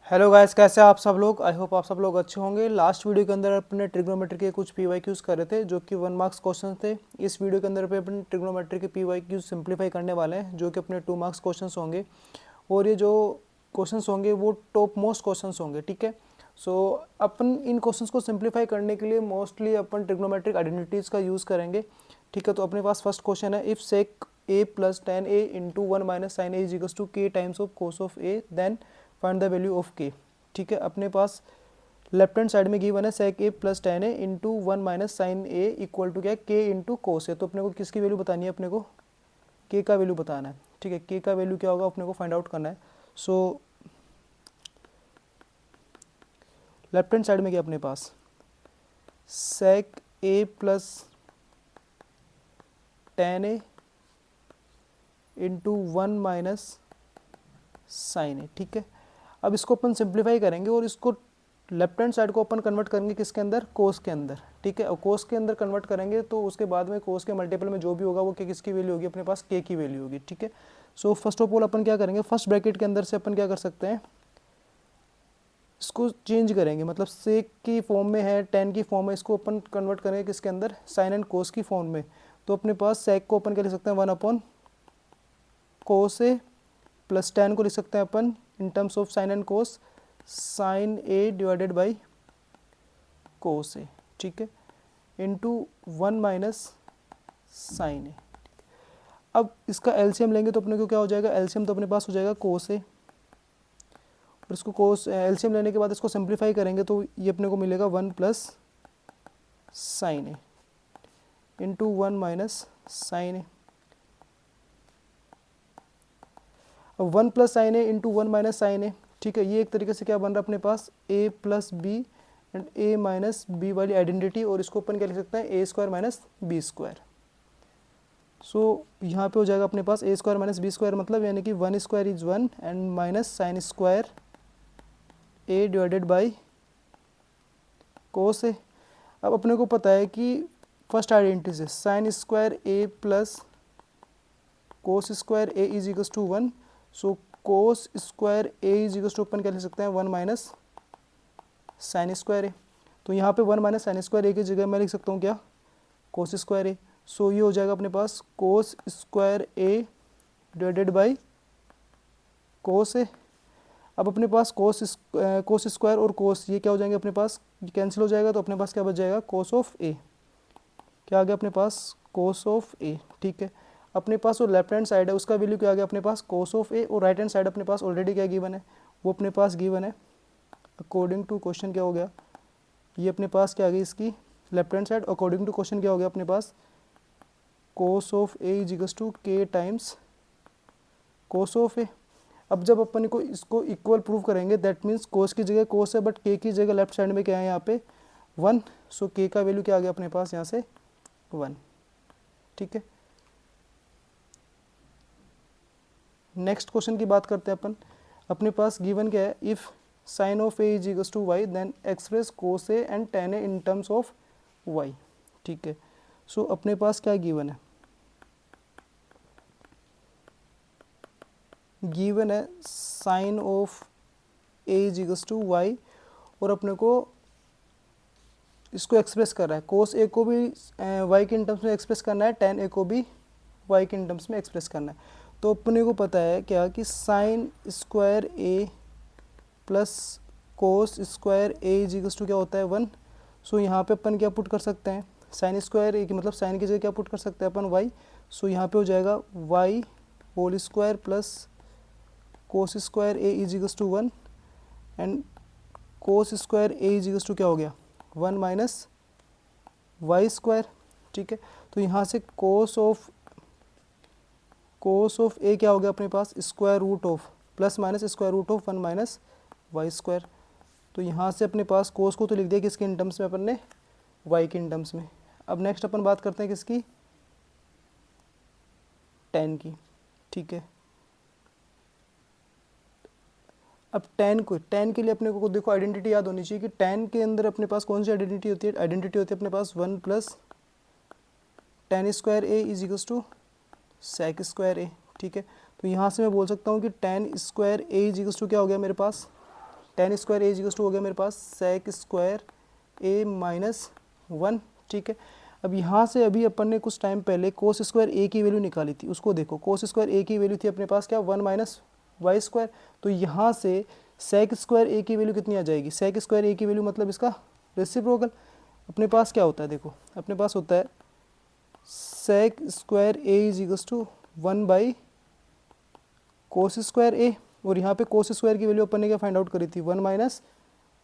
Hello guys, कैसे हैं आप सब लोग। आई होप आप सब लोग अच्छे होंगे। लास्ट वीडियो के अंदर अपने ट्रिग्नोमेट्री के कुछ पीवाईक्यूज कर रहे थे जो कि 1 मार्क्स क्वेश्चन थे। इस वीडियो के अंदर पे अपन ट्रिग्नोमेट्री के पीवाईक्यूज सिंप्लीफाई करने वाले हैं जो कि अपने 2 मार्क्स क्वेश्चन होंगे। और ये जो क्वेश्चन होंगे वो टॉप मोस्ट क्वेश्चन होंगे, ठीक है। सो अपन इन क्वेश्चन को सिंप्लीफाई करने के लिए मोस्टली अपन ट्रिग्नोमेट्रिक आइडेंटिटीज़ का यूज़ करेंगे, ठीक है। तो अपने पास फर्स्ट क्वेश्चन है, if sec a plus tan A into one minus sine A is equals to K times of cos of A then find the value of K, ठीक है। अपने पास लेफ्ट हैंड साइड में given है sec A plus tan A into one minus sine A equal to क्या है के into cos ए। तो अपने को किसकी वैल्यू बतानी है, अपने को के का वैल्यू बताना है, ठीक है। के का वैल्यू क्या होगा अपने को फाइंड आउट करना है। सो लेफ्ट हैंड साइड में क्या अपने पास सेक A plus tan A into one minus sine A, ठीक है। अब इसको अपन सिंप्लीफाई करेंगे और इसको लेफ्ट हैंड साइड को अपन कन्वर्ट करेंगे किसके अंदर, कोस के अंदर, ठीक है। और कोस के अंदर कन्वर्ट करेंगे तो उसके बाद में कोस के मल्टीपल में जो भी होगा वो के किसकी वैल्यू होगी, अपने पास के की वैल्यू होगी, ठीक है। सो फर्स्ट ऑफ ऑल अपन क्या करेंगे, फर्स्ट ब्रैकेट के अंदर से अपन क्या कर सकते हैं, इसको चेंज करेंगे। मतलब सेक की फॉर्म में है, टेन की फॉर्म में, इसको अपन कन्वर्ट करेंगे किसके अंदर, साइन एंड कोस की फॉर्म में। तो अपने पास सेक को अपन क्या लिख सकते हैं, वन अपॉन कोस ए प्लस टेन को लिख सकते हैं अपन in terms of sine and cos sine A divided by cos A, ठीक है, into one minus sine A. अब इसका एलसीएम लेंगे तो अपने को क्या हो जाएगा, एलसीएम तो अपने पास हो जाएगा कोस ए, और इसको कोस एलसीएम लेने के बाद इसको सिंप्लीफाई करेंगे तो ये अपने को मिलेगा one plus sign A into one minus sine A. अब one plus sign A into one minus sine A, ठीक है। ये एक तरीके से क्या बन रहा है अपने पास A plus B and A minus B वाली आइडेंटिटी, और इसको अपन क्या लिख सकते हैं, A square minus B square. So यहाँ पे हो जाएगा अपने पास A square minus B square, मतलब यानी कि one square is one and minus sine square A divided by cos A. अब अपने को पता है कि फर्स्ट आइडेंटिटी से sine square A plus cos square A is equals to one. So cos square A is equals to अपन क्या लिख सकते हैं, one minus sine square A. तो यहाँ पे one minus sine square A की जगह मैं लिख सकता हूँ क्या, कोस स्क्वायर ए। सो ये हो जाएगा अपने पास cos square A divided by cos A. अब अपने पास कोस स्क्वायर और कोस ये क्या हो जाएंगे अपने पास, ये कैंसिल हो जाएगा, तो अपने पास क्या बच जाएगा, कोस ऑफ ए। क्या आ गया अपने पास, कोस ऑफ ए, ठीक है। अपने पास जो लेफ्ट हैंड साइड है उसका वैल्यू क्या आ गया अपने पास, कोस ऑफ ए, और राइट हैंड साइड अपने पास ऑलरेडी क्या गिवन है, वो अपने पास गिवन है अकॉर्डिंग टू क्वेश्चन क्या हो गया, ये अपने पास क्या आ गई इसकी left hand side, according to question क्या हो गया अपने पास, cos of A is equals to K times cos of A. अब जब अपन को इसको इक्वल प्रूव करेंगे दैट मीन्स कोस की जगह कोस है बट के की जगह लेफ्ट साइड में क्या है यहाँ पे वन। सो के का वैल्यू क्या आ गया अपने पास यहाँ से वन, ठीक है। नेक्स्ट क्वेश्चन की बात करते हैं अपन। अपने पास गिवन क्या है, if sine of A is equals to y then express cos a and tan a in terms of y, ठीक है। सो अपने पास क्या गिवन है, गिवन है sine of A is equals to y, और अपने को इसको एक्सप्रेस कर रहा है, कोस ए को भी वाई के टर्म्स में एक्सप्रेस करना है, टेन ए को भी वाई के टर्म्स में एक्सप्रेस करना है। तो अपने को पता है क्या कि sine square A plus cos square A is equals to क्या होता है वन। सो यहाँ पे अपन क्या पुट कर सकते हैं, साइन स्क्वायर ए की मतलब साइन की जगह क्या पुट कर सकते हैं अपन वाई। सो यहाँ पे हो जाएगा y whole square plus cos square A is equals to one and cos square A is equals to क्या हो गया वन माइनस वाई स्क्वायर, ठीक है। तो यहाँ से कोस ऑफ ए क्या हो गया अपने पास, square root of plus minus square root of one minus Y square. तो यहाँ से अपने पास कोस को तो लिख दिया किसके इन टर्म्स में अपन ने, वाई के इन टर्म्स में। अब नेक्स्ट अपन बात करते हैं किसकी, टेन की, ठीक है। अब टेन के लिए अपने को देखो आइडेंटिटी याद होनी चाहिए कि टेन के अंदर अपने पास कौन सी आइडेंटिटी होती है, आइडेंटिटी होती है अपने पास one plus tan square A is equals to sec square A, ठीक है। तो यहाँ से मैं बोल सकता हूँ कि tan square A is equals to क्या हो गया मेरे पास tan square A equal to हो गया मेरे पास सेक स्क्वायर ए माइनस 1, ठीक है। अब यहाँ से अभी अपन ने कुछ टाइम पहले कोस स्क्वायर ए की वैल्यू निकाली थी, उसको देखो, कोस स्क्वायर ए की वैल्यू थी अपने पास क्या 1 माइनस वाई स्क्वायर, तो यहाँ से सेक स्क्वायर ए की वैल्यू कितनी आ जाएगी, सेक स्क्वायर ए की वैल्यू मतलब इसका रेसिप्रोकल। अपने पास क्या होता है, देखो अपने पास होता है sec square A is equals to 1 by cos square A, और यहाँ पे कोस स्क्वायर की वैल्यू अपन ने क्या फाइंड आउट करी थी 1 माइनस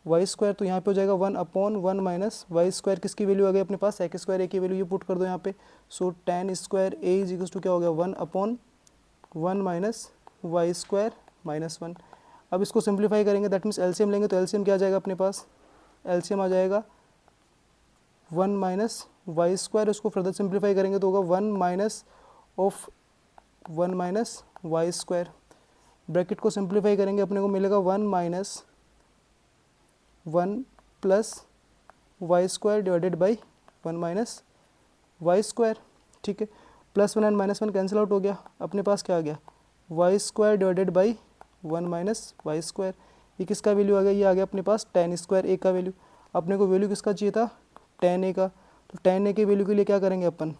वाई स्क्वायर, तो यहाँ पे हो जाएगा 1 अपॉन 1 माइनस वाई स्क्वायर, किसकी वैल्यू आ गई अपने पास सेक स्क्वायर ए की वैल्यू, ये पुट कर दो यहाँ पे। So tan square A is equals to क्या हो गया 1 upon 1 minus Y square minus 1। अब इसको सिंप्लीफाई करेंगे, दैट मीन्स एलसीएम लेंगे, तो एलसीएम क्या आ जाएगा अपने पास, एलसीएम आ जाएगा 1 माइनस वाई स्क्वायर, उसको फर्दर सिंप्लीफाई करेंगे तो होगा 1 minus of 1 minus Y square, bracket को सिंप्लीफाई करेंगे अपने को मिलेगा 1 minus 1 plus y square divided by 1 minus Y square, ठीक है। Plus 1 and minus 1 cancel out हो गया, अपने पास क्या आ गया y square divided by 1 minus Y square, ये किसका वैल्यू आ गया, ये आ गया अपने पास टेन स्क्वायर ए का वैल्यू। अपने को वैल्यू किसका चाहिए था, टेन ए का, तो टेन ए के वैल्यू के लिए क्या करेंगे अपन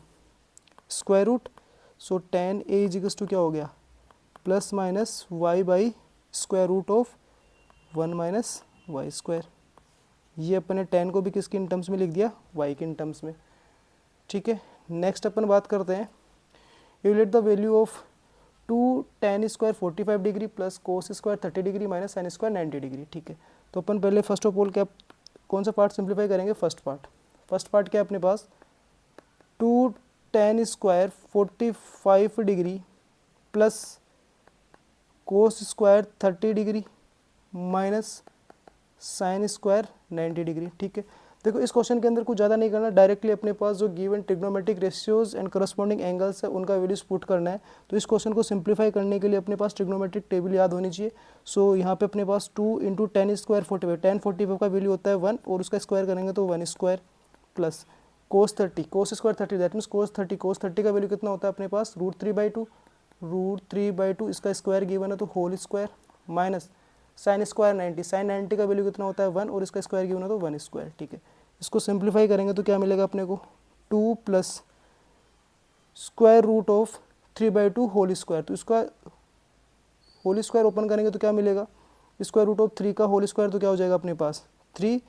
square root, so tan A is equals to क्या हो गया plus minus y by square root of 1 minus Y square. ये अपन ने टेन को भी किसके इन टर्म्स में लिख दिया वाई के इन टर्म्स में, ठीक है। नेक्स्ट अपन बात करते हैं evaluate the value of 2 ten square 45 degree plus cos square 30 degree minus sine square 90 degree, ठीक है। तो अपन पहले फर्स्ट ऑफ ऑल क्या कौन सा पार्ट सिंप्लीफाई करेंगे, फर्स्ट पार्ट क्या है अपने पास 2 ten square 45 degree plus cos square 30 degree minus sine square 90 degree, ठीक है। देखो इस क्वेश्चन के अंदर कुछ ज़्यादा नहीं करना, डायरेक्टली अपने पास जो given trigonometric ratios and corresponding angles है उनका वैल्यूज पुट करना है। तो इस क्वेश्चन को सिंप्लीफाई करने के लिए अपने पास ट्रिग्नोमेट्रिक टेबल याद होनी चाहिए। सो यहाँ पे अपने पास 2 इंटू टेन स्क्वायर 45, टेन 45 का वैल्यू होता है 1 और उसका स्क्वायर करेंगे तो 1 square plus cos 30, cos square 30 that means cos 30 का वैल्यू कितना होता है अपने पास √3/2, √3/2 इसका स्क्वायर गिवन है तो whole square minus sine square 90, sine 90 का वैल्यू कितना होता है 1 और इसका स्क्वायर गिवन है तो 1 स्क्वायर, ठीक है। इसको सिंप्लीफाई करेंगे तो क्या मिलेगा अपने को 2 plus square root of 3/2 whole square, तो इसका होल स्क्वायर ओपन करेंगे तो क्या मिलेगा स्क्वायर रूट ऑफ 3 का होल स्क्वायर, तो क्या हो जाएगा अपने पास 3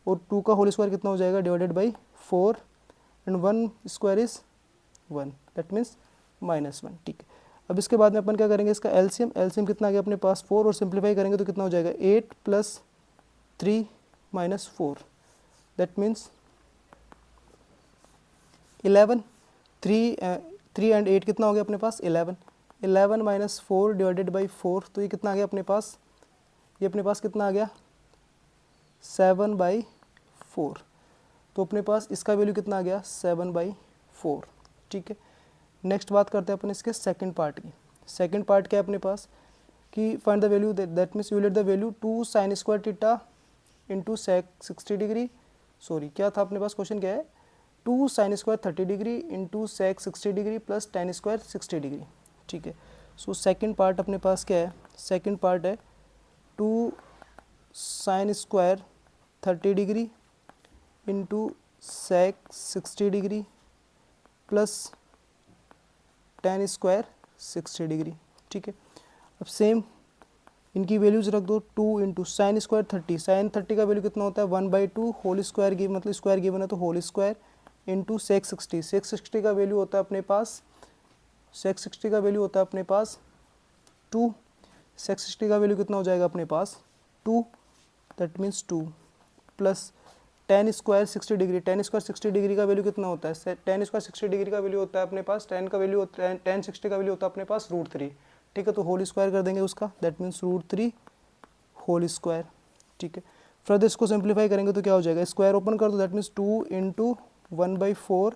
और 2 का होल स्क्वायर कितना हो जाएगा divided by 4 and 1 square is 1 that means -1, ठीक है। अब इसके बाद में अपन क्या करेंगे इसका एलसीएम कितना आ गया अपने पास 4 और सिंप्लीफाई करेंगे तो कितना हो जाएगा 8 plus 3 minus 4 that means 11, 3 and 8 कितना हो गया अपने पास 11 माइनस 4 डिवाइडेड बाई 4, तो ये कितना आ गया अपने पास, ये अपने पास कितना आ गया 7/4, तो अपने पास इसका वैल्यू कितना आ गया 7/4, ठीक है। नेक्स्ट बात करते हैं अपन इसके सेकंड पार्ट की। सेकंड पार्ट क्या है अपने पास कि find the value that means evaluate the value 2 sine square theta into sec 60 degree, sorry क्या था अपने पास क्वेश्चन क्या है 2 sine square 30 degree into sec 60 degree plus tan square 60 degree, ठीक है। सो सेकंड पार्ट अपने पास क्या है, सेकंड पार्ट है 2 sine square 30 degree into sec 60 degree plus tan square 60 degree, ठीक है। अब सेम इनकी वैल्यूज रख दो 2 इंटू साइन स्क्वायर 30, साइन 30 का वैल्यू कितना होता है 1/2 होल स्क्वायर गिव मतलब स्क्वायर गिवन है तो होल स्क्वायर इंटू सेक 60, सेक 60 का वैल्यू होता है अपने पास सेक 60 का वैल्यू होता है अपने पास 2, सेक 60 का वैल्यू कितना हो जाएगा अपने पास 2 that means 2 plus tan square 60 degree, ten square 60 degree का वैल्यू कितना होता है टेन स्क्वायर 60 डिग्री का वैल्यू होता है अपने पास टेन का वैल्यू टेन 60 का वैल्यू होता है अपने पास √3, ठीक है। तो होल स्क्वायर कर देंगे उसका दैट मीन्स √3 होल स्क्वायर, ठीक है। फिर इसको सिंप्लीफाई करेंगे तो क्या हो जाएगा स्क्वायर ओपन कर दो that means 2 into 1/4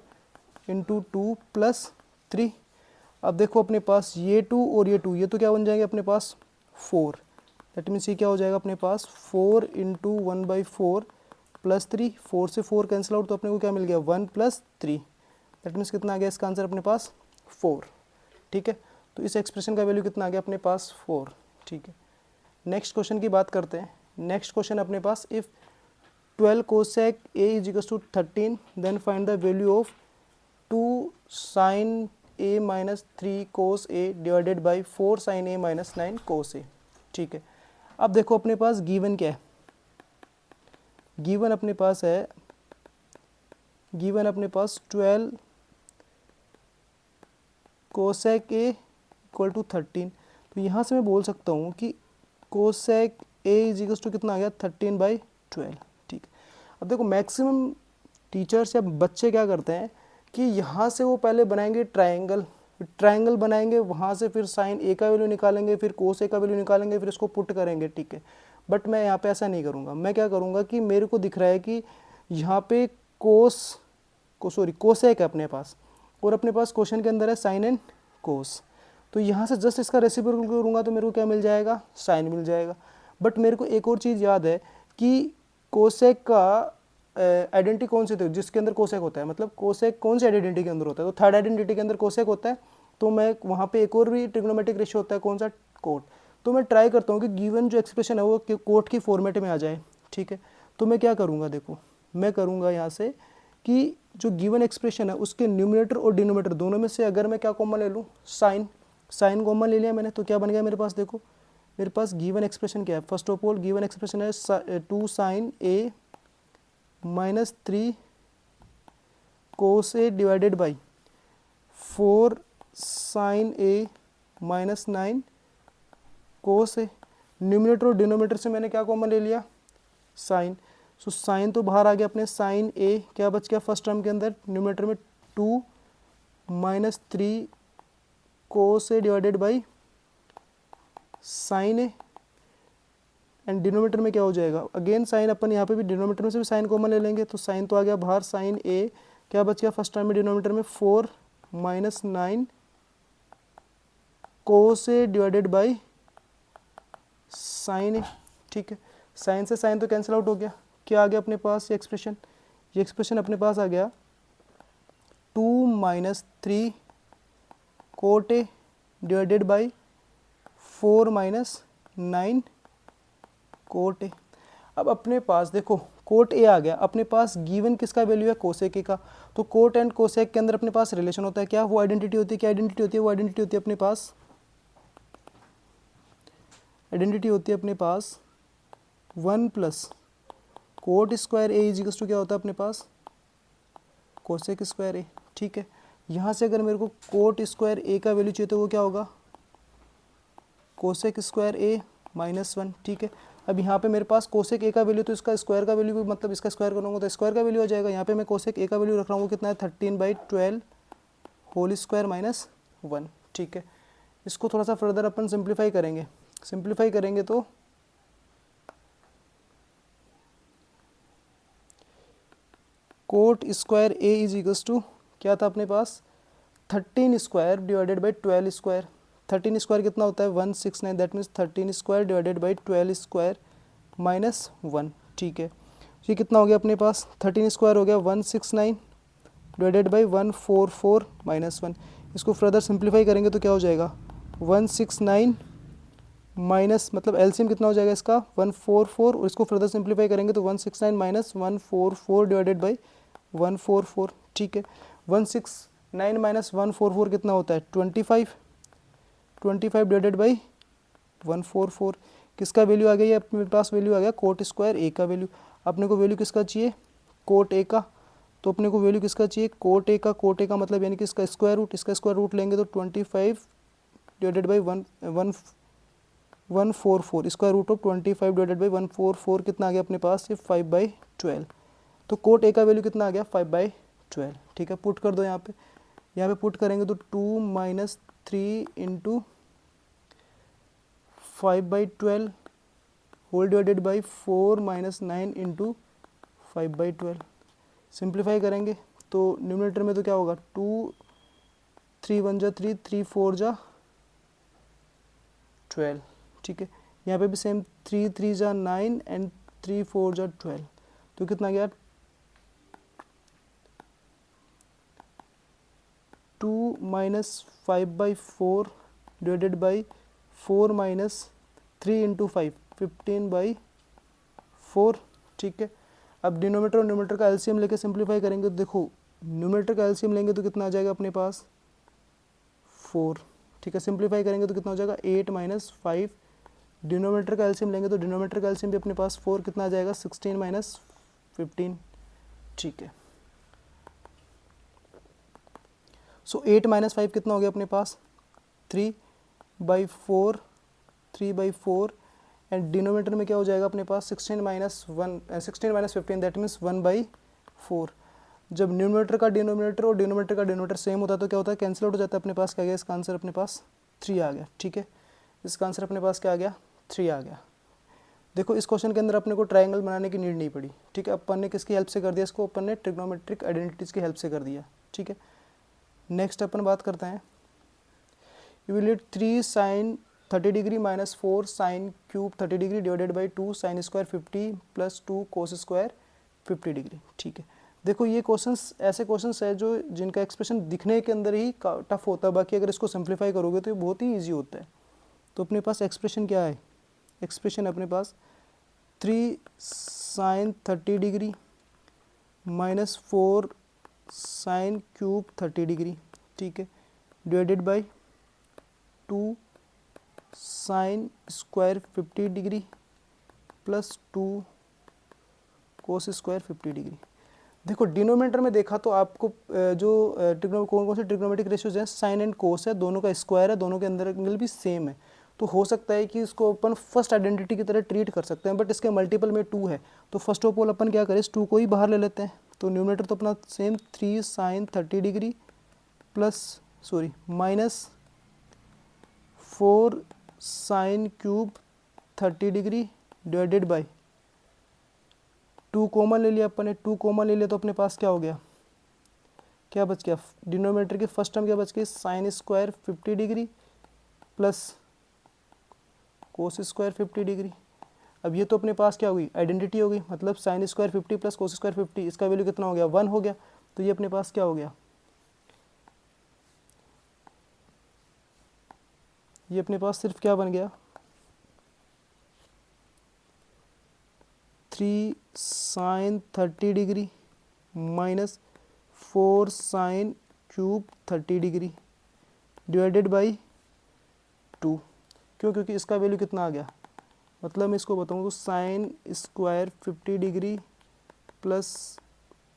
into 2 plus 3। अब देखो अपने पास ये 2 और ये 2 ये तो क्या बन जाएंगे अपने पास 4 दैट मीन्स ये क्या हो जाएगा अपने पास 4 इंटू 1/4 प्लस 3, 4 से 4 कैंसिल आउट तो अपने को क्या मिल गया 1 प्लस 3 दैट मीन्स कितना आ गया इसका आंसर अपने पास 4, ठीक है। तो इस एक्सप्रेशन का वैल्यू कितना आ गया अपने पास 4, ठीक है। नेक्स्ट क्वेश्चन की बात करते हैं नेक्स्ट क्वेश्चन अपने पास, if 12 cosec A is equal to 13 then find the value of 2 sine A minus 3 cos A divided by 4 sine A minus 9 cos A. ठीक है, अब देखो अपने पास गिवन क्या है, गिवन अपने पास है, गिवन अपने पास 12 कोसेक ए इक्वल टू 13। तो यहाँ से मैं बोल सकता हूँ कि cosec A is equal to कितना आ गया 13/12। ठीक, अब देखो मैक्सिमम टीचर्स या बच्चे क्या करते हैं कि यहाँ से वो पहले बनाएंगे ट्रायंगल, ट्रायंगल बनाएंगे, वहाँ से फिर साइन ए का वैल्यू निकालेंगे, फिर कोस ए का वैल्यू निकालेंगे, फिर इसको पुट करेंगे। ठीक है, बट मैं यहाँ पे ऐसा नहीं करूँगा। मैं क्या करूँगा कि मेरे को दिख रहा है कि यहाँ पे कोसेक है अपने पास, और अपने पास क्वेश्चन के अंदर है साइन एंड कोस। तो यहाँ से जस्ट इसका रेसिप्रोकल करूँगा तो मेरे को क्या मिल जाएगा, साइन मिल जाएगा। बट मेरे को एक और चीज़ याद है कि कोसेक का आइडेंटिटी कौन से थे जिसके अंदर कोसेक होता है, मतलब कोसेक कौन से आइडेंटिटी के अंदर होता है, तो थर्ड आइडेंटिटी के अंदर कोसेक होता है। तो मैं वहाँ पे एक और भी ट्रिग्नोमेट्रिक रेशियो होता है, कौन सा, कोट। तो मैं ट्राई करता हूँ कि गिवन जो एक्सप्रेशन है वो कोट की फॉर्मेट में आ जाए। ठीक है, तो मैं क्या करूँगा, देखो मैं करूँगा यहाँ से कि जो गिवन एक्सप्रेशन है उसके न्यूमरेटर और डिनोमिनेटर दोनों में से अगर मैं क्या कॉमन ले लूँ, साइन, साइन कॉमन ले लिया मैंने, तो क्या बन गया मेरे पास, देखो मेरे पास गिवन एक्सप्रेशन क्या है। First of all given expression है 2 sine A minus 3 cos A divided by 4 sine A minus 9 cos a. Numerator और डिनोमिनेटर से मैंने क्या कॉमन ले लिया, साइन। सो साइन तो बाहर आ गया अपने, साइन ए क्या बच गया फर्स्ट टर्म के अंदर, न्यूमरेटर में 2 minus 3 cos A divided by sine A, and denominator में क्या हो जाएगा, अगेन साइन, अपन यहाँ पे भी डिनोमिनेटर में से भी साइन कॉमन ले लेंगे, तो साइन तो आ गया बाहर, साइन ए क्या बच गया फर्स्ट टर्म में डिनोमिनेटर में 4 minus 9 cos A divided by sine A. ठीक है, साइन से साइन तो कैंसिल आउट हो गया, क्या आ गया अपने पास ये एक्सप्रेशन, ये एक्सप्रेशन अपने पास आ गया 2 minus 3 cot A divided by 4 minus 9 cot A. अब अपने पास देखो कोट ए आ गया, अपने पास गिवन किसका वैल्यू है, कोसेक ए का। तो कोट एंड कोसेक के अंदर अपने पास रिलेशन होता है, क्या वो आइडेंटिटी होती है, क्या आइडेंटिटी होती है, वो आइडेंटिटी होती है अपने पास, आइडेंटिटी होती है अपने पास 1 plus cot square A is equals to क्या होता है अपने पास, कोसेक स्क्वायर ए। ठीक है, यहाँ से अगर मेरे को कोट स्क्वायर ए का वैल्यू चाहिए तो वो क्या होगा, कोसेक स्क्वायर ए माइनस 1। ठीक है, अब यहाँ पे मेरे पास कोसेक ए का वैल्यू, तो इसका स्क्वायर का वैल्यू भी, मतलब इसका स्क्वायर करूँगा तो स्क्वायर का वैल्यू आ जाएगा। यहाँ पे मैं कोसेक ए का वैल्यू रख रहा हूँ, वो कितना है 13/12 होल स्क्वायर माइनस 1। ठीक है, इसको थोड़ा सा फर्दर अपन सिंप्लीफाई करेंगे, सिंप्लीफाई करेंगे तो cot square A is equals to क्या था अपने पास, 13 square divided by 12 square. 13 square कितना होता है 169, that means 13 square divided by 12 square minus 1। ठीक है, ये कितना हो गया अपने पास, 13 स्क्वायर हो गया 169 डिवाइडेड बाई 144 माइनस 1। इसको फर्दर सिंप्लीफाई करेंगे तो क्या हो जाएगा 169 माइनस, मतलब एलसीएम कितना हो जाएगा इसका 144, और इसको फर्दर सिंप्लीफाई करेंगे तो 169 माइनस 144 डिवाइडेड बाई 144। ठीक है, 169 माइनस 144 कितना होता है 25, 25 डिवाइडेड बाई 144। किसका वैल्यू आ गया, ये अपने पास वैल्यू आ गया कोट स्क्वायर ए का वैल्यू। अपने को वैल्यू किसका चाहिए, कोट ए का, तो अपने को वैल्यू किसका चाहिए, कोट ए का। कोट ए का मतलब यानी कि इसका स्क्वायर रूट, इसका स्क्वायर रूट लेंगे तो 25 divided by 144, square root of 25 divided by 144 कितना आ गया अपने पास, ये 5/12। तो कोट ए का वैल्यू कितना आ गया 5/12। ठीक है, पुट कर दो यहाँ पे पुट करेंगे तो 2 minus 3 into 5/12 whole divided by 4 minus 9 into 5/12। Simplify करेंगे तो न्यूमरेटर में तो क्या होगा 2, 3 1 जा 3, 3 4 जा 12। ठीक है, यहाँ पे भी सेम 3 3 जा 9 एंड 3 4 जा 12, तो कितना गया 2 minus 5/4 divided by 4 minus 3 into 5, 15/12। 4, ठीक है। अब डिनोमीटर और न्यूमरेटर का एलसीएम लेके सिंप्लीफाई करेंगे तो देखो न्यूमरेटर का एलसीएम लेंगे तो कितना आ जाएगा अपने पास 4, ठीक है। सिंप्लीफाई करेंगे तो कितना हो जाएगा 8 माइनस 5। डिनोमीटर का एलसीएम लेंगे तो डिनोमीटर का एलसीएम भी अपने पास 4 कितना आ जाएगा 16 माइनस 15, ठीक है। सो 8 माइनस 5 कितना हो गया अपने पास 3/4, 3/4 एंड डिनोमीटर में क्या हो जाएगा अपने पास 16 माइनस 15 दैट मीन्स 1/4। जब न्यूमरेटर का डिनोमिनेटर और डिनोमीटर का डिनोमीटर सेम होता है तो क्या होता है कैंसिल आउट हो जाता है। अपने पास क्या आ गया इसका आंसर अपने पास 3 आ गया, ठीक है। इसका आंसर अपने पास क्या आ गया 3 आ गया। देखो इस क्वेश्चन के अंदर अपने को ट्रायंगल बनाने की नीड नहीं पड़ी, ठीक है। अपन ने किसकी हेल्प से कर दिया इसको, अपन ने ट्रिग्नोमेट्रिक आइडेंटिटीज की हेल्प से कर दिया, ठीक है। नेक्स्ट अपन बात करते हैं evaluate 3 sine 30 degree minus 4 sine cube 30 degree divided by 2 sine square 50 plus 2 cos square 50 degree, ठीक है। देखो ये क्वेश्चंस ऐसे क्वेश्चंस है जो जिनका एक्सप्रेशन दिखने के अंदर ही टफ होता है, बाकी अगर इसको सिंप्लीफाई करोगे तो ये बहुत ही ईजी होता है। तो अपने पास एक्सप्रेशन क्या है, एक्सप्रेशन अपने पास 3 sine 30 degree minus 4 sine cube 30 degree, ठीक है, divided by 2 sine square 50 degree plus 2 cos square 50 degree. देखो डिनोमिनेटर में देखा तो आपको जो कौन कौन से ट्रिग्नोमेट्रिक रेशियोज हैं, साइन एंड कोस है, दोनों का स्क्वायर है, दोनों के अंदर एंगल भी सेम है। तो हो सकता है कि इसको अपन फर्स्ट आइडेंटिटी की तरह ट्रीट कर सकते हैं, बट इसके मल्टीपल में 2 है तो फर्स्ट ऑफ ऑल अपन क्या करें इस 2 को ही बाहर ले लेते हैं। तो न्यूमरेटर तो अपना same 3 sine 30 degree plus minus 4 sine cube 30 degree divided by 2 common ले लिया अपन ने, 2 कॉमन ले लिया तो अपने पास क्या हो गया, क्या बच गया डिनोमिनेटर की फर्स्ट टर्म क्या बच गई sign square 50 degree plus cos square 50 degree. अब ये तो अपने पास क्या हुई आइडेंटिटी हो गई, मतलब sign square 50 plus cos square 50, इसका वैल्यू कितना हो गया 1 हो गया। तो ये अपने पास क्या हो गया, ये अपने पास सिर्फ क्या बन गया 3 sine 30 degree minus 4 sine cube 30 degree divided by 2। क्यों, क्योंकि इसका वैल्यू कितना आ गया, मतलब मैं इसको बताऊँ तो sign square 50 degree plus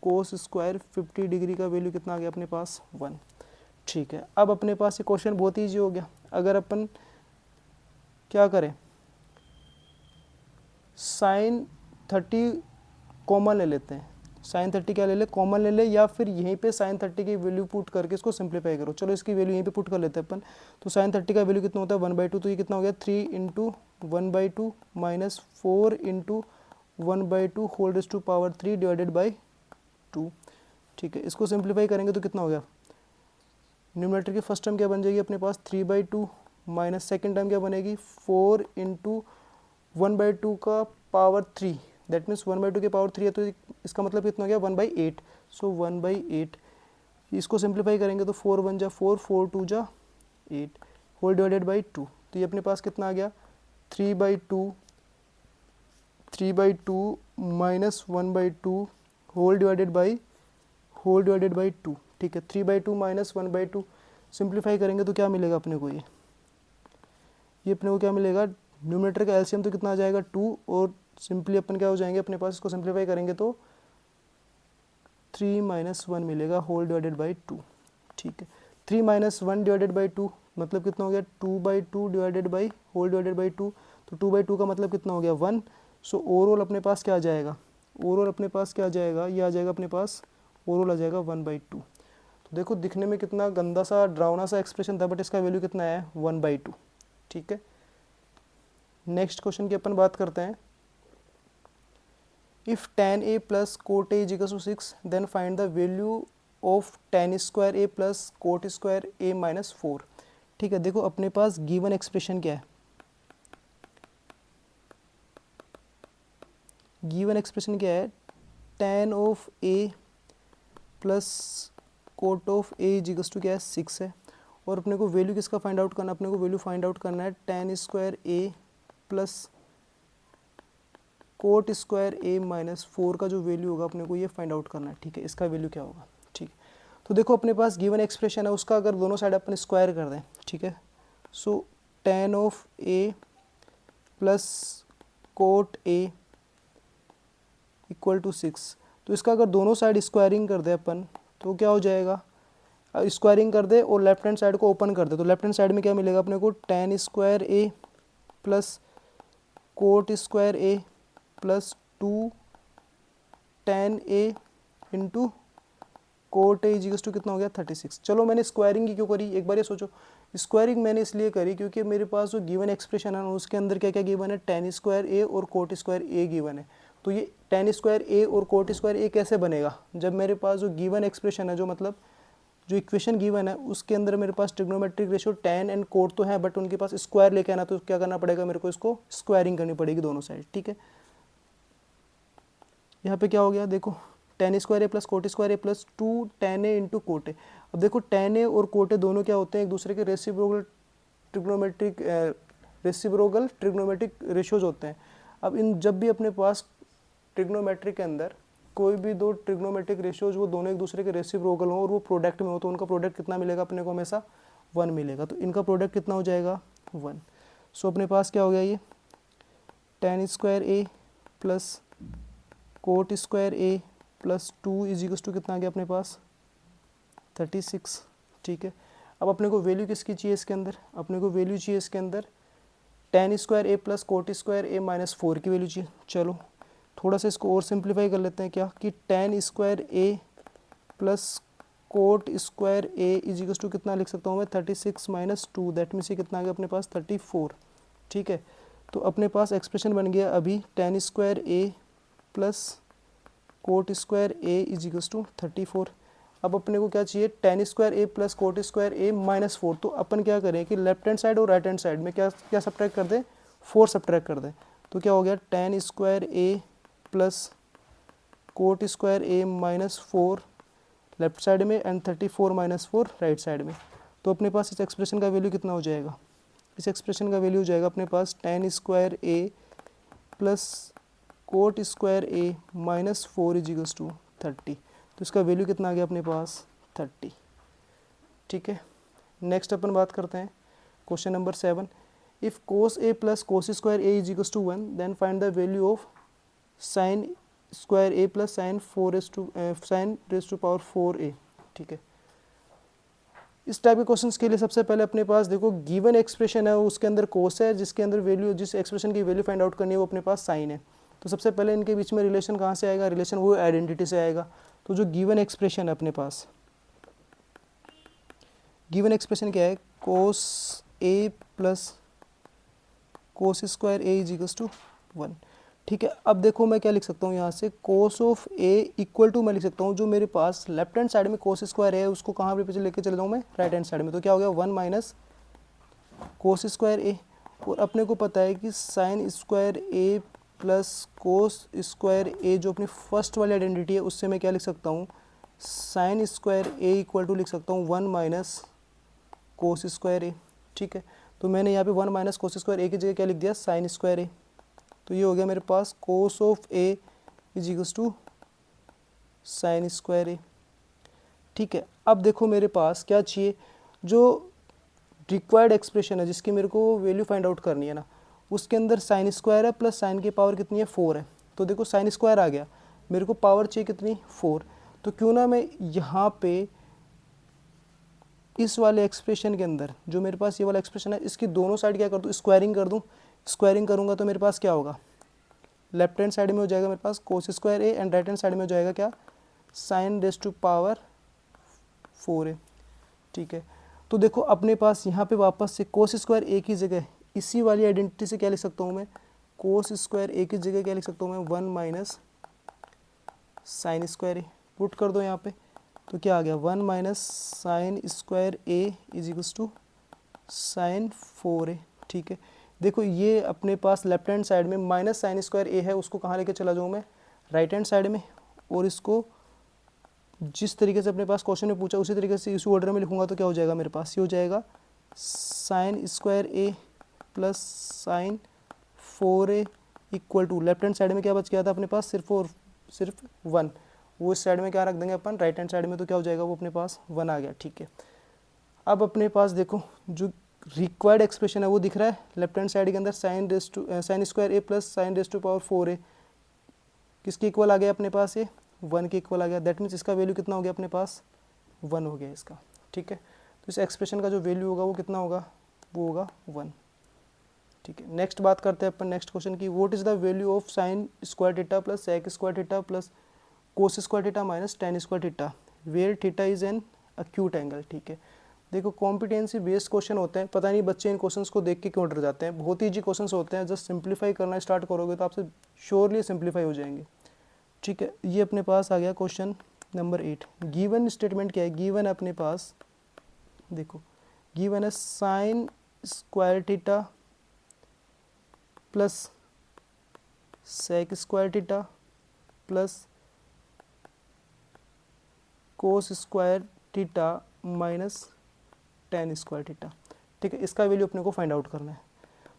cos square 50 degree का वैल्यू कितना आ गया अपने पास 1, ठीक है। अब अपने पास ये क्वेश्चन बहुत ईजी हो गया। अगर अपन क्या करें साइन 30 कॉमन ले लेते हैं, साइन 30 क्या ले ले कॉमन ले ले, या फिर यहीं पे साइन 30 की वैल्यू पुट करके इसको सिंप्लीफाई करो। चलो इसकी वैल्यू यहीं पे पुट कर लेते हैं अपन। तो साइन 30 का वैल्यू कितना होता है 1/2, तो ये कितना हो गया 3 into 1/2 minus 4 into 1/2 whole raise to power 3 divided by 2, ठीक है। इसको सिंप्लीफाई करेंगे तो कितना हो गया, न्यूमरेटर की फर्स्ट टर्म क्या बन जाएगी अपने पास 3/2 माइनस सेकेंड टर्म क्या बनेगी 4 इंटू 1/2 का पावर 3 दैट मीन्स 1/2 के पावर 3 है तो इसका मतलब कितना हो गया 1/8। सो 1/8 इसको सिंप्लीफाई करेंगे तो 4 1 जा 4 4 2 जा 8 होल डिवाइडेड बाई 2। तो ये अपने पास कितना आ गया 3/2 माइनस 1/2 होल डिवाइडेड बाई 2, ठीक है। 3/2 माइनस 1/2 सिंप्लीफाई करेंगे तो क्या मिलेगा अपने को, ये अपने को क्या मिलेगा, न्यूमरेटर का एलसीएम तो कितना आ जाएगा 2 और सिंपली अपन क्या हो जाएंगे अपने पास, इसको सिंप्लीफाई करेंगे तो 3 माइनस 1 मिलेगा होल डिवाइडेड बाई 2, ठीक है। 3 माइनस 1 डिवाइडेड बाई 2 मतलब कितना हो गया 2/2 divided by whole divided by 2, तो 2/2 का मतलब कितना हो गया 1। सो ओवरऑल अपने पास क्या आ जाएगा, ओवरऑल अपने पास क्या आ जाएगा, ये आ जाएगा अपने पास ओवरऑल आ जाएगा 1/2। तो देखो दिखने में कितना गंदा सा ड्रावना सा एक्सप्रेशन था, बट इसका वैल्यू कितना है 1/2, ठीक है। नेक्स्ट क्वेश्चन की अपन बात करते हैं। If tan a plus cot a is equal to 6 then find the value of tan square a plus cot square a minus 4, ठीक है। देखो अपने पास गिवन एक्सप्रेशन क्या है, गिवन एक्सप्रेशन क्या है tan of a plus cot of a is equal to क्या है 6 है, और अपने को वैल्यू किसका फाइंड आउट करना है, अपने को वैल्यू फाइंड आउट करना है tan square a plus cot square a minus 4 का जो वैल्यू होगा अपने को ये फाइंड आउट करना है, ठीक है, इसका वैल्यू क्या होगा, ठीक है। तो देखो अपने पास गिवन एक्सप्रेशन है, उसका अगर दोनों साइड अपन स्क्वायर कर दें, ठीक है, so tan of a plus cot a equal to 6। तो इसका अगर दोनों साइड स्क्वायरिंग कर दे अपन तो क्या हो जाएगा, स्क्वायरिंग कर दे और लेफ्ट हैंड साइड को ओपन कर दे तो लेफ्ट हैंड साइड में क्या मिलेगा अपने को, tan square A plus cot square A plus 2 tan a into cot a इजिकल्स to कितना हो गया 36। चलो मैंने स्क्वायरिंग की क्यों करी, एक बार ये सोचो, स्क्वायरिंग मैंने इसलिए करी क्योंकि मेरे पास जो गिवन एक्सप्रेशन है उसके अंदर क्या क्या गिवन है, tan स्क्वायर ए और कोट स्क्वायर ए गिवन है। तो ये tan स्क्वायर ए और कोट स्क्वायर ए कैसे बनेगा, जब मेरे पास जो गिवन एक्सप्रेशन है, जो मतलब जो इक्वेशन गिवन है उसके अंदर मेरे पास trigonometric ratio tan and cot तो है, बट उनके पास स्क्वायर लेके आना, तो क्या करना पड़ेगा मेरे को, इसको स्क्वायरिंग करनी पड़ेगी दोनों साइड, ठीक है। यहाँ पे क्या हो गया देखो, tan square A plus cot square A plus 2 tan a into cot ए। अब देखो tan ए और कोट ए दोनों क्या होते हैं, एक दूसरे के रेसिप्रोकल ट्रिग्नोमेट्रिक रेशियोज होते हैं। अब इन जब भी अपने पास ट्रिग्नोमेट्रिक के अंदर कोई भी दो ट्रिग्नोमेट्रिक रेशियोज वो दोनों एक दूसरे के रेसिप्रोकल हो और वो प्रोडक्ट में हो तो उनका प्रोडक्ट कितना मिलेगा अपने को, हमेशा 1 मिलेगा। तो इनका प्रोडक्ट कितना हो जाएगा 1। सो अपने पास क्या हो गया, ये tan square A plus cot square A plus 2 equals to कितना आ गया अपने पास 36, ठीक है। अब अपने को वैल्यू किसकी चाहिए इसके अंदर, अपने को वैल्यू चाहिए इसके अंदर tan square A plus cot square a minus 4 की वैल्यू चाहिए। चलो थोड़ा सा इसको और सिंप्लीफाई कर लेते हैं, क्या कि tan square A plus cot square A इजिकल्स to कितना लिख सकता हूँ मैं 36 माइनस 2, दैट मीन्स ये कितना आ गया अपने पास 34, ठीक है। तो अपने पास एक्सप्रेशन बन गया अभी tan square A plus cot square A इजिकल्स to 34। अब अपने को क्या चाहिए, tan square A plus cot square a minus 4। तो अपन क्या करें कि लेफ्ट हैंड साइड और राइट हैंड साइड में क्या क्या सब्ट्रैक्ट कर दें, 4 सब्ट्रैक्ट कर दें। तो क्या हो गया tan square A plus cot square a minus 4 left side में एंड 34 माइनस 4 राइट साइड में। तो अपने पास इस एक्सप्रेशन का वैल्यू कितना हो जाएगा, इस एक्सप्रेशन का वैल्यू हो जाएगा अपने पास tan square A plus cot square a minus 4 equals to 30। तो इसका वैल्यू कितना आ गया अपने पास 30, ठीक है। नेक्स्ट अपन बात करते हैं question number 7। If cos A plus cos square A इजिकल्स to 1 then find the value of sine square A plus sine raise to power 4a, ठीक है। इस टाइप के क्वेश्चंस के लिए सबसे पहले अपने पास देखो गिवन एक्सप्रेशन है, उसके अंदर कोस है, जिसके अंदर वैल्यू, जिस एक्सप्रेशन की वैल्यू फाइंड आउट करनी है वो अपने पास साइन है। तो सबसे पहले इनके बीच में रिलेशन कहाँ से आएगा, रिलेशन वो आइडेंटिटी से आएगा। तो जो गिवन एक्सप्रेशन है अपने पास, गिवन एक्सप्रेशन क्या है, cos A plus cos square A इजिकल्स to 1, ठीक है। अब देखो मैं क्या लिख सकता हूँ यहाँ से, cos of a equal to मैं लिख सकता हूँ जो मेरे पास लेफ्ट हैंड साइड में कोस स्क्वायर है उसको कहाँ पे पीछे लेके चले जाऊँ मैं, राइट हैंड साइड में। तो क्या हो गया 1 माइनस कोस स्क्वायर ए, और अपने को पता है कि साइन स्क्वायर ए प्लस कोस स्क्वायर ए जो अपनी फर्स्ट वाली आइडेंटिटी है उससे मैं क्या लिख सकता हूँ, sine square A equal to लिख सकता हूँ 1 माइनस कोस स्क्वायर ए, ठीक है। तो मैंने यहाँ पे 1 माइनस कोस स्क्वायर ए की जगह क्या लिख दिया, साइन स्क्वायर ए। तो ये हो गया मेरे पास cos of A is equals to sine square A, ठीक है। अब देखो मेरे पास क्या चाहिए, जो रिक्वायर्ड एक्सप्रेशन है जिसकी मेरे को वैल्यू फाइंड आउट करनी है ना, उसके अंदर साइन स्क्वायर है प्लस साइन की पावर कितनी है 4 है। तो देखो साइन स्क्वायर आ गया, मेरे को पावर चाहिए कितनी 4। तो क्यों ना मैं यहाँ पे इस वाले एक्सप्रेशन के अंदर जो मेरे पास ये वाला एक्सप्रेशन है इसकी दोनों साइड क्या कर दूँ, स्क्वायरिंग कर दूँ। स्क्वायरिंग करूँगा तो मेरे पास क्या होगा, लेफ्ट हैंड साइड में हो जाएगा मेरे पास cos square A and right hand side में हो जाएगा क्या, साइन रेज टू पावर 4 है, ठीक है। तो देखो अपने पास यहाँ पे वापस से कोस स्क्वायर ए की जगह इसी वाली आइडेंटिटी से क्या लिख सकता हूँ मैं, कोस स्क्वायर ए की जगह क्या लिख सकता हूँ मैं 1 minus sine square a, put कर दो यहाँ पे। तो क्या आ गया 1 minus sine square A is equals to sine 4 a, ठीक है। देखो ये अपने पास लेफ्ट हैंड साइड में माइनस साइन स्क्वायर ए है, उसको कहाँ लेके चला जाऊँ मैं, राइट हैंड साइड में, और इसको जिस तरीके से अपने पास क्वेश्चन में पूछा उसी तरीके से इसी ऑर्डर में लिखूंगा तो क्या हो जाएगा मेरे पास, ये हो जाएगा sine square A plus sine 4 A equal to, left hand side में क्या बच गया था अपने पास, सिर्फ और सिर्फ 1, वो इस साइड में क्या रख देंगे अपन, राइट हैंड साइड में, तो क्या हो जाएगा वो अपने पास 1 आ गया, ठीक है। अब अपने पास देखो जो रिक्वायर्ड एक्सप्रेशन है वो दिख रहा है लेफ्ट हैंड साइड के अंदर, sine square A plus sine raise to power 4a किसके इक्वल आ गया अपने पास, ये 1 के इक्वल आ गया। दैट मीन्स इसका वैल्यू कितना हो गया अपने पास, 1 हो गया इसका, ठीक है। तो इस एक्सप्रेशन का जो वैल्यू होगा वो कितना होगा, वो होगा 1, ठीक है। नेक्स्ट बात करते हैं अपन नेक्स्ट क्वेश्चन की, what is the value of sine square theta plus sec square theta plus cos square theta minus tan square theta where theta is an acute angle, ठीक है। देखो कॉम्पिटेंसी बेस्ड क्वेश्चन होते हैं, पता नहीं बच्चे इन questions को देख के क्यों डर जाते हैं, बहुत ही ईजी क्वेश्चंस होते हैं, जस्ट सिंप्लीफाई करना स्टार्ट करोगे तो आपसे श्योरली सिंप्लीफाई हो जाएंगे, ठीक है। ये अपने पास आ गया क्वेश्चन नंबर 8। गिवन स्टेटमेंट क्या है, गिवन है अपने पास, देखो गिवन है sine square theta plus sec square theta plus cos square theta minus tan square theta, ठीक है। इसका वैल्यू अपने को फाइंड आउट करना है।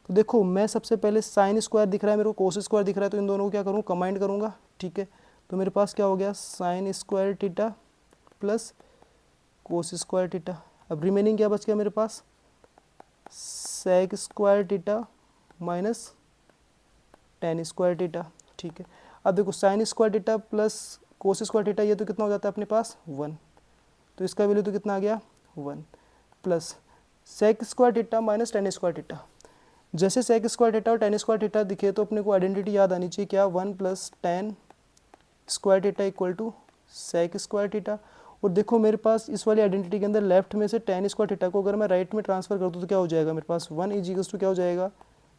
तो देखो मैं सबसे पहले साइन स्क्वायर दिख रहा है मेरे को, कोस स्क्वायर दिख रहा है, तो इन दोनों को क्या करूँ, कंबाइन करूँगा, ठीक है। तो मेरे पास क्या हो गया, sine square theta plus cos square theta. अब रिमेनिंग क्या बच गया मेरे पास, sec square theta minus tan square theta, ठीक है। अब देखो sine square theta plus cos square theta, ये तो कितना हो जाता है अपने पास 1, तो इसका वैल्यू तो कितना आ गया 1 plus sec square theta minus tan square theta. जैसे सेक स्क्वायर थीटा और टेन स्क्वायर थीटा दिखे तो अपने को आइडेंटिटी याद आनी चाहिए, क्या 1 plus tan square theta equal to sec square theta. और देखो मेरे पास इस वाली आइडेंटिटी के अंदर लेफ्ट में से टेन स्क्वायर थीटा को अगर मैं राइट में ट्रांसफर कर दूँ तो क्या हो जाएगा मेरे पास, 1 इज इक्वल्स टू क्या हो जाएगा,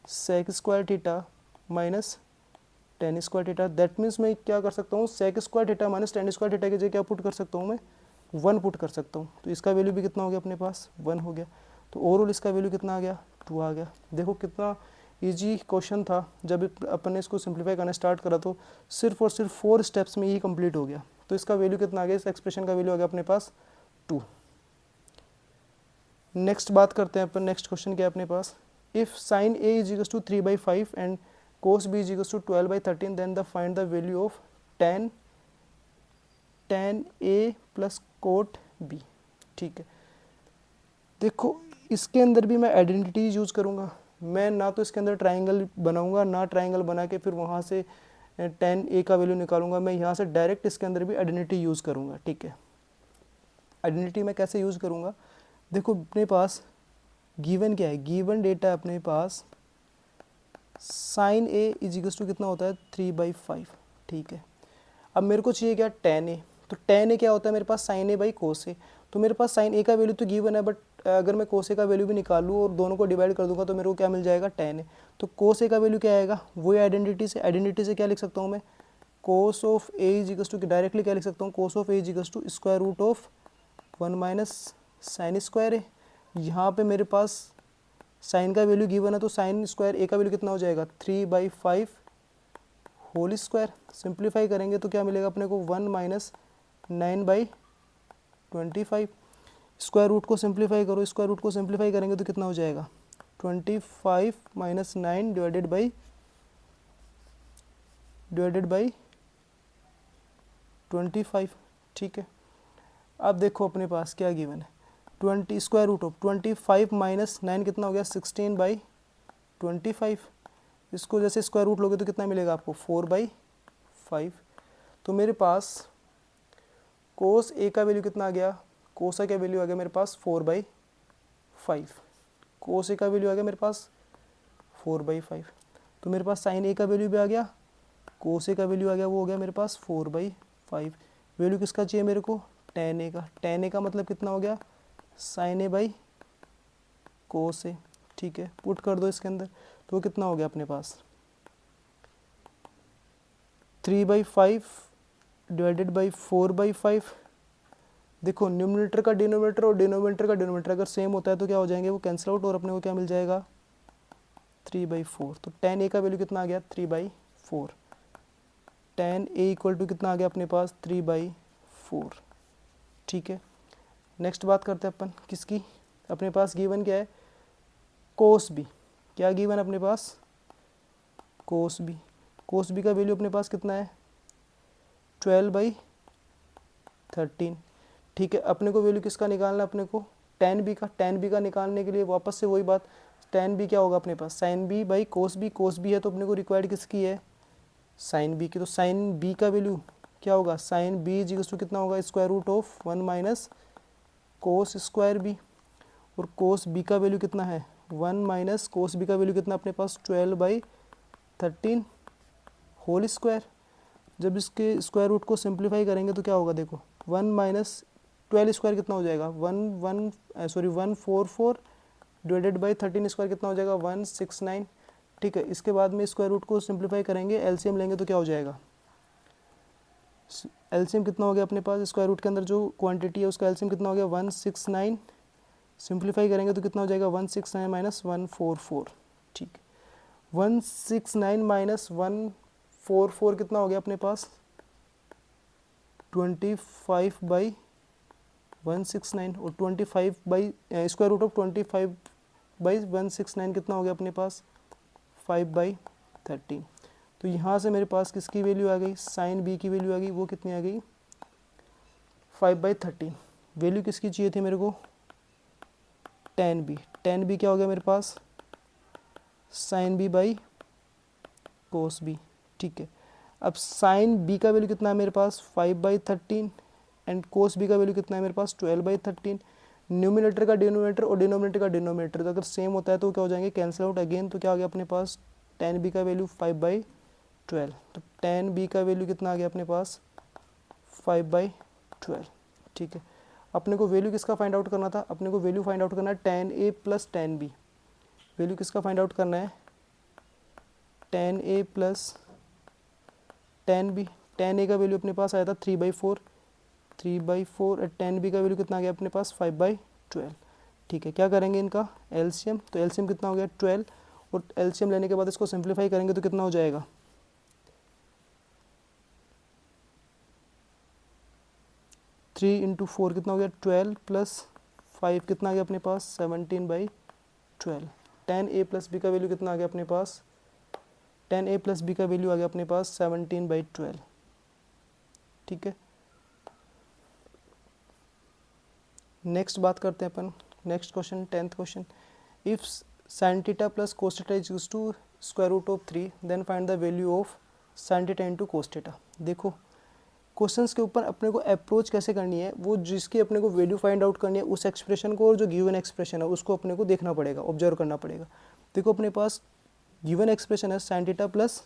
sec square theta minus tan square theta. That means मैं क्या कर सकता हूँ, sec square theta minus tan square theta की जगह क्या पुट कर सकता हूँ मैं, 1 पुट कर सकता हूँ। तो इसका वैल्यू भी कितना हो गया अपने पास, 1 हो गया। तो ओवरऑल इसका वैल्यू कितना आ गया, 2 आ गया। देखो कितना इजी क्वेश्चन था, जब अपन ने इसको सिंप्लीफाई करना स्टार्ट करा तो सिर्फ और सिर्फ 4 स्टेप्स में ही कंप्लीट हो गया। तो इसका वैल्यू कितना आ गया, इस एक्सप्रेशन का वैल्यू आ गया अपने पास 2। नेक्स्ट बात करते हैं अपन, नेक्स्ट क्वेश्चन क्या है अपने पास, if sine A is equals to 3/5 and cos B is equals to 12/13 then the find the value of tan A plus cot B, ठीक है। देखो इसके अंदर भी मैं आइडेंटिटी यूज़ करूँगा, मैं ना तो इसके अंदर ट्राइंगल बनाऊंगा, ना ट्राइंगल बना के फिर वहाँ से tan ए का वैल्यू निकालूंगा, मैं यहाँ से डायरेक्ट इसके अंदर भी आइडेंटिटी यूज़ करूँगा, ठीक है। आइडेंटिटी मैं कैसे यूज़ करूँगा, देखो अपने पास गिवन क्या है, गिवन डेटा अपने पास sine A is equals to कितना होता है 3/5, ठीक है। अब मेरे को चाहिए क्या, tan ए, तो tan ए क्या होता है मेरे पास, साइन ए बाई कोस ए। तो मेरे पास साइन ए का वैल्यू तो गिवन है, बट अगर मैं कोस ए का वैल्यू भी निकालूँ और दोनों को डिवाइड कर दूंगा तो मेरे को क्या मिल जाएगा, tan ए। तो कोस ए का वैल्यू क्या आएगा, वही आइडेंटिटी से क्या लिख सकता हूँ मैं, cos of A is equals to, directly क्या लिख सकता हूँ, cos of A is equals to square root of 1 minus sine square A. यहाँ पे मेरे पास साइन का वैल्यू गिवन है, तो साइन स्क्वायर ए का वैल्यू कितना हो जाएगा, 3/5 होल स्क्वायर। सिंप्लीफाई करेंगे तो क्या मिलेगा अपने को, 1 माइनस 9/25। स्क्वायर रूट को सिंप्लीफाई करो, स्क्वायर रूट को सिंप्लीफाई करेंगे तो कितना हो जाएगा, 25 माइनस 9 डिवाइडेड बाई 25, ठीक है। अब देखो अपने पास क्या गिवन है, 20 स्क्वायर रूट ऑफ 25 माइनस 9 कितना हो गया, 16/25। इसको जैसे स्क्वायर रूट लोगे तो कितना मिलेगा आपको, 4/5। तो मेरे पास कोस ए का वैल्यू कितना आ गया, कोस ए का वैल्यू आ गया मेरे पास 4/5। कोस ए का वैल्यू आ गया मेरे पास 4/5। तो मेरे पास साइन ए का वैल्यू भी आ गया, कोस ए का वैल्यू आ गया, वो हो गया मेरे पास 4/5। वैल्यू किसका चाहिए मेरे को, tan ए का। tan ए का मतलब कितना हो गया, sign A by cos A, ठीक है। पुट कर दो इसके अंदर तो वो कितना हो गया अपने पास, 3/5 डिवाइडेड बाई 4/5। देखो न्यूमरेटर का डिनोमिनेटर और डिनोमिनेटर का डिनोमिनेटर अगर सेम होता है तो क्या हो जाएंगे, वो कैंसिल आउट और अपने को क्या मिल जाएगा, 3/4। तो tan ए का वैल्यू कितना आ गया, 3/4। tan ए इक्वल टू कितना आ गया अपने पास, 3/4, ठीक है। नेक्स्ट बात करते हैं अपन किसकी, अपने पास गिवन क्या है, कोस बी। क्या गिवन अपने पास, कोस बी। कोस बी का वैल्यू अपने पास कितना है 12/13। ठीक है, अपने को वैल्यू किसका निकालना है, अपने को tan बी का। tan बी का निकालने के लिए वापस से वही बात, tan बी क्या होगा अपने पास sin B by cos B. Cos B है तो अपने को रिक्वायर्ड किसकी है sin बी की। तो sin बी का वैल्यू क्या होगा sin बी इज टू कितना होगा square root of 1 minus cos square B. और कोस बी का वैल्यू कितना है 1 माइनस कोस बी का वैल्यू कितना अपने पास 12/13 होल स्क्वायर। जब इसके स्क्वायर रूट को सिंप्लीफाई करेंगे तो क्या होगा, देखो 1 माइनस 12 स्क्वायर कितना हो जाएगा 144 डिवाइडेड बाई 13 स्क्वायर कितना हो जाएगा 169। ठीक है, इसके बाद में स्क्वायर रूट को सिंप्लीफाई करेंगे, एलसीएम लेंगे तो क्या हो जाएगा, एलसीएम कितना हो गया अपने पास, स्क्वायर रूट के अंदर जो क्वांटिटी है उसका एलसीएम कितना हो गया 169। सिंप्लीफाई करेंगे तो कितना हो जाएगा 169 माइनस 144। ठीक, 169 माइनस 144 कितना हो गया अपने पास 25/169। और 25 बाई स्क्वायर रूट ऑफ 25/169 कितना हो गया अपने पास 5/13। तो यहाँ से मेरे पास किसकी वैल्यू आ गई, साइन बी की वैल्यू आ गई, वो कितनी आ गई 5/13। वैल्यू किसकी चाहिए थी मेरे को tan बी। tan बी क्या हो गया मेरे पास sine B by cos B. ठीक है, अब साइन बी का वैल्यू कितना है मेरे पास 5/13 एंड कोस बी का वैल्यू कितना है मेरे पास 12/13। न्यूमिनेटर का डिनोमिनेटर और डिनोमिनेटर का डिनोमिनेटर तो अगर सेम होता है तो क्या हो जाएंगे कैंसिल आउट अगेन। तो क्या हो गया अपने पास tan बी का वैल्यू 5/12। तो tan बी का वैल्यू कितना आ गया अपने पास 5/12। ठीक है, अपने को वैल्यू किसका फाइंड आउट करना था, अपने को वैल्यू फाइंड आउट करना है tan A plus tan B. Value किसका फाइंड आउट करना है tan A plus tan B. tan ए का वैल्यू अपने पास आया था 3/4 और tan बी का वैल्यू कितना आ गया अपने पास 5/12। ठीक है, क्या करेंगे इनका एलसीएम, तो एलसीएम कितना हो गया 12 और एलसीएम लेने के बाद इसको सिंप्लीफाई करेंगे तो कितना हो जाएगा 3 इंटू 4 कितना हो गया 12 प्लस 5 कितना आ गया अपने पास 17/12। tan ए प्लस बी का वैल्यू कितना आ गया अपने पास tan ए प्लस बी का वैल्यू आ गया अपने पास 17/12। ठीक है, नेक्स्ट बात करते हैं अपन, next question 10th question, if sin theta plus cos theta is to square root of 3 then find the value of sin theta into cos theta. देखो क्वेश्चंस के ऊपर अपने को अप्रोच कैसे करनी है, वो जिसकी अपने को वैल्यू फाइंड आउट करनी है उस एक्सप्रेशन को और जो गिवन एक्सप्रेशन है उसको अपने को देखना पड़ेगा, ऑब्जर्व करना पड़ेगा। देखो अपने पास गिवन एक्सप्रेशन है sin theta plus,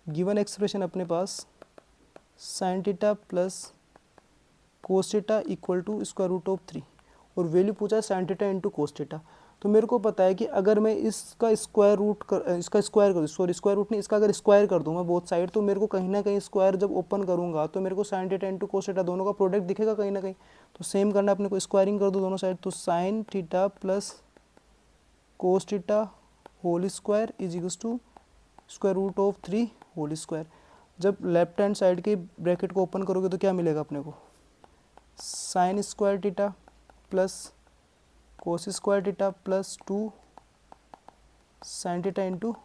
given expression अपने पास sin theta plus cos theta equal to square root of 3 और वैल्यू पूछा है sin theta into cos theta. तो मेरे को पता है कि अगर मैं इसका स्क्वायर रूट कर स्क्वायर कर दूँ, सॉरी स्क्वायर रूट नहीं, इसका अगर स्क्वायर कर दूँ मैं बोथ साइड, तो मेरे को कहीं ना कहीं स्क्वायर जब ओपन करूँगा तो मेरे को sin theta into cos theta दोनों का प्रोडक्ट दिखेगा कहीं ना कहीं। तो सेम करना अपने को, स्क्वायरिंग कर दो दोनों साइड, तो sin theta plus cos theta whole square is equals to square root of 3 whole square. जब लेफ्ट हैंड साइड के ब्रैकेट को ओपन करोगे तो क्या मिलेगा अपने को sine square theta plus cos square theta plus 2 sine theta into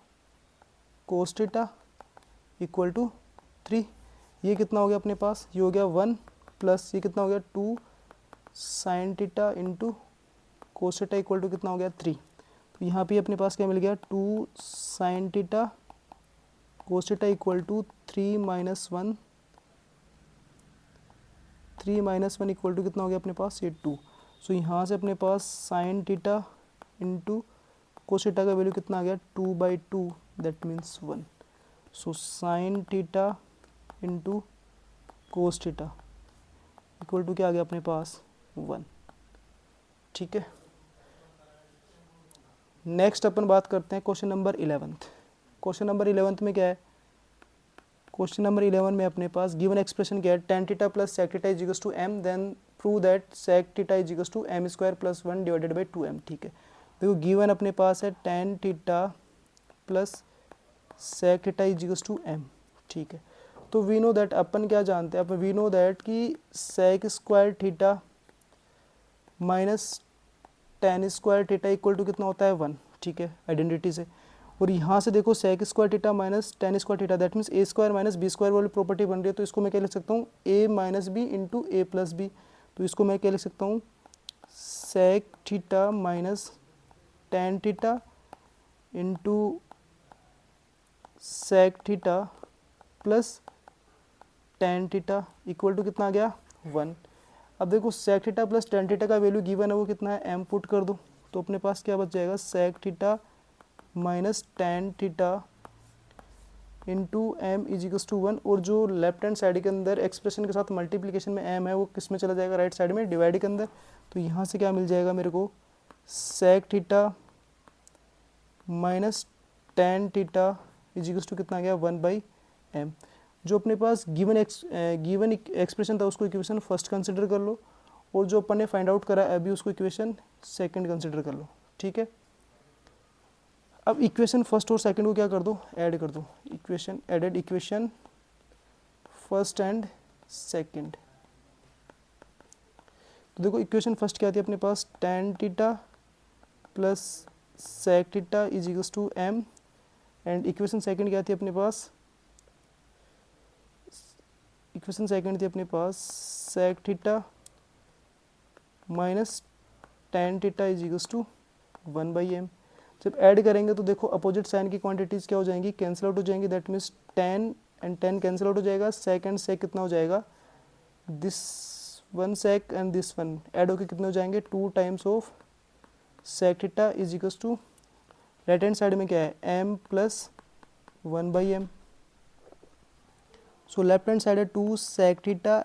cos theta equal to 3। ये कितना हो गया अपने पास, ये हो गया 1 प्लस ये कितना हो गया 2 sine theta into cos theta equal to कितना हो गया 3। तो यहाँ पे अपने पास क्या मिल गया 2 sine theta cos theta equal to 3 minus 1 equal to कितना हो गया अपने पास ये 2। सो यहाँ से अपने पास sine theta into cos theta का वैल्यू कितना आ गया 2/2 that means 1। So sine theta into cos theta equal to क्या आ गया अपने पास 1। ठीक है, नेक्स्ट अपन बात करते हैं question number 11th। Question number 11th में क्या है, क्वेश्चन नंबर 11 में अपने पास गिवन एक्सप्रेशन क्या है tan theta plus sec theta is equals to m then prove that sec theta is equals to m square plus 1 divided by 2m। ठीक है, देखो गिवन अपने पास है tan theta plus sec theta is equals to m। ठीक है, तो we know that, अपन क्या जानते हैं, अपन वी नो दैट कि sec square theta minus tan square theta equal to कितना होता है 1। ठीक है, आइडेंटिटी से। और यहाँ से देखो sec square theta minus tan square theta, that means A square minus B square वाली प्रॉपर्टी बन रही है। तो इसको मैं क्या लिख सकता हूँ, A minus B into A plus B. तो इसको मैं क्या लिख सकता हूँ, sec theta minus tan theta into sec theta plus tan theta equal to कितना आ गया, 1। अब देखो sec theta plus tan theta का वैल्यू गिवन है वो कितना है, एम पुट कर दो। तो अपने पास क्या बच जाएगा, sec theta minus tan theta into M is equals to 1। और जो लेफ्ट हैंड साइड के अंदर एक्सप्रेशन के साथ मल्टीप्लिकेशन में एम है वो किस में चला जाएगा, राइट साइड में डिवाइड के अंदर। तो यहाँ से क्या मिल जाएगा मेरे को, sec theta minus tan theta is equals to कितना आ गया, 1/m। जो अपने पास गिवन एक्सप्रेशन था उसको इक्वेशन फर्स्ट कंसिडर कर लो, और जो अपन ने फाइंड आउट करा अभी उसको इक्वेशन सेकंड कंसिडर कर लो, ठीक है। अब इक्वेशन फर्स्ट और सेकंड को क्या कर दो, ऐड कर दो। Equation added, equation first and second. तो देखो इक्वेशन फर्स्ट क्या थी अपने पास, tan theta plus sec theta is equals to m. And equation second क्या थी अपने पास, इक्वेशन सेकंड थी अपने पास sec theta minus tan theta is equals to 1/m। जब ऐड करेंगे तो देखो अपोजिट साइन की क्वांटिटीज क्या हो जाएंगी, कैंसिल आउट हो जाएंगी। That means 10 and 10 cancel out हो जाएगा, सेक एंड सेक कितना हो जाएगा, this one sec and this one add होकर कितने हो जाएंगे, 2 times of sec theta is equals to, right hand side में क्या है, m plus 1/m। So left hand side है 2 sec theta,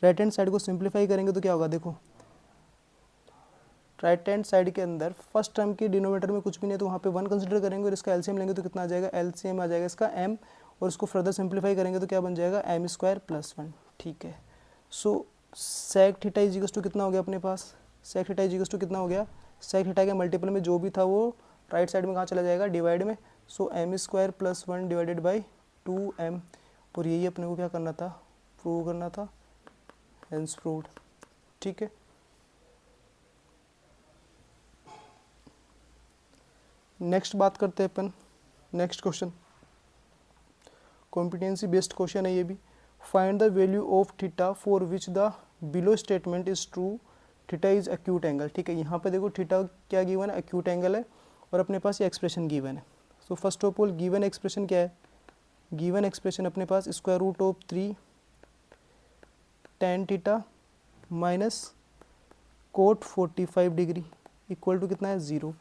right hand side को सिंप्लीफाई करेंगे तो क्या होगा, देखो राइट हैंड साइड के अंदर फर्स्ट टर्म के डिनोमिनेटर में कुछ भी नहीं तो वहाँ पे 1 कंसिडर करेंगे और इसका एलसीएम लेंगे तो कितना आ जाएगा, एलसीएम आ जाएगा इसका m। और इसको फर्दर सिंप्लीफाई करेंगे तो क्या बन जाएगा, m स्क्वायर प्लस 1, ठीक है। So sec theta is equals to कितना हो गया अपने पास, sec theta is equals to कितना हो गया, सेक थीटा के मल्टीपल में जो भी था वो राइट साइड में कहाँ चला जाएगा, डिवाइड में। सो m square plus 1 divided by 2m। और यही अपने को क्या करना था, प्रूव करना था, हेंस प्रूव्ड, ठीक है। नेक्स्ट बात करते हैं अपन, next question competency based question है ये भी। Find the value of theta for which the below statement is true, theta is acute angle, ठीक है। यहाँ पे देखो थीटा क्या गिवन है, एक्यूट एंगल है, और अपने पास ये एक्सप्रेशन गिवन है। So first of all given expression क्या है, गिवन एक्सप्रेशन अपने पास square root of 3 tan theta minus cot 45 degree equal to कितना है, 0।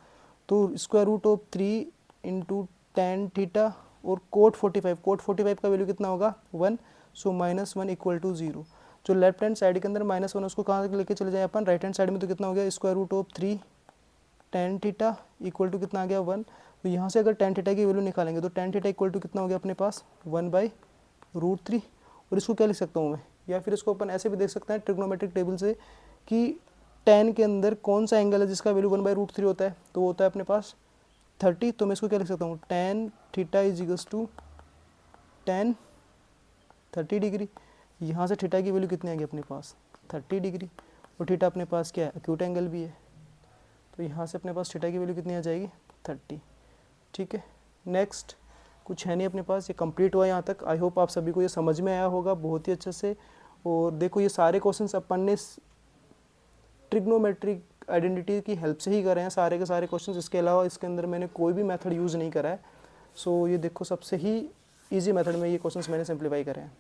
तो square root of 3 into tan theta और कोट 45 का वैल्यू कितना होगा, 1। So -1 equal to 0। जो लेफ्ट हैंड साइड के अंदर -1 उसको कहाँ लेके चले जाए अपन, राइट हैंड साइड में। तो कितना हो गया, square root of 3 tan theta equal to कितना आ गया, 1। तो यहाँ से अगर टेन थीटा की वैल्यू निकालेंगे तो टेन थीटा इक्वल टू कितना हो गया अपने पास, 1/√3। और इसको क्या लिख सकता हूँ मैं, या फिर इसको अपन ऐसे भी देख सकते हैं ट्रिग्नोमेट्रिक टेबल से कि टेन के अंदर कौन सा एंगल है जिसका वैल्यू 1/√3 होता है, तो वो होता है अपने पास 30। तो मैं इसको क्या लिख सकता हूँ, tan theta is equals to tan 30 degree. यहाँ से थीटा की वैल्यू कितनी आएगी अपने पास, 30 डिग्री। और थीटा अपने पास क्या है, एक्यूट एंगल भी है। तो यहाँ से अपने पास थीटा की वैल्यू कितनी आ जाएगी, 30, ठीक है। नेक्स्ट कुछ है नहीं अपने पास, ये कंप्लीट हुआ यहाँ तक। आई होप आप सभी को ये समझ में आया होगा बहुत ही अच्छे से। और देखो ये सारे क्वेश्चंस अपन ने ट्रिग्नोमेट्रिक आइडेंटिटी की हेल्प से ही करे हैं सारे के सारे क्वेश्चंस। इसके अलावा इसके अंदर मैंने कोई भी मेथड यूज़ नहीं करा है। सो ये देखो सबसे ही ईजी मेथड में ये क्वेश्चंस मैंने सिंप्लीफाई करे हैं।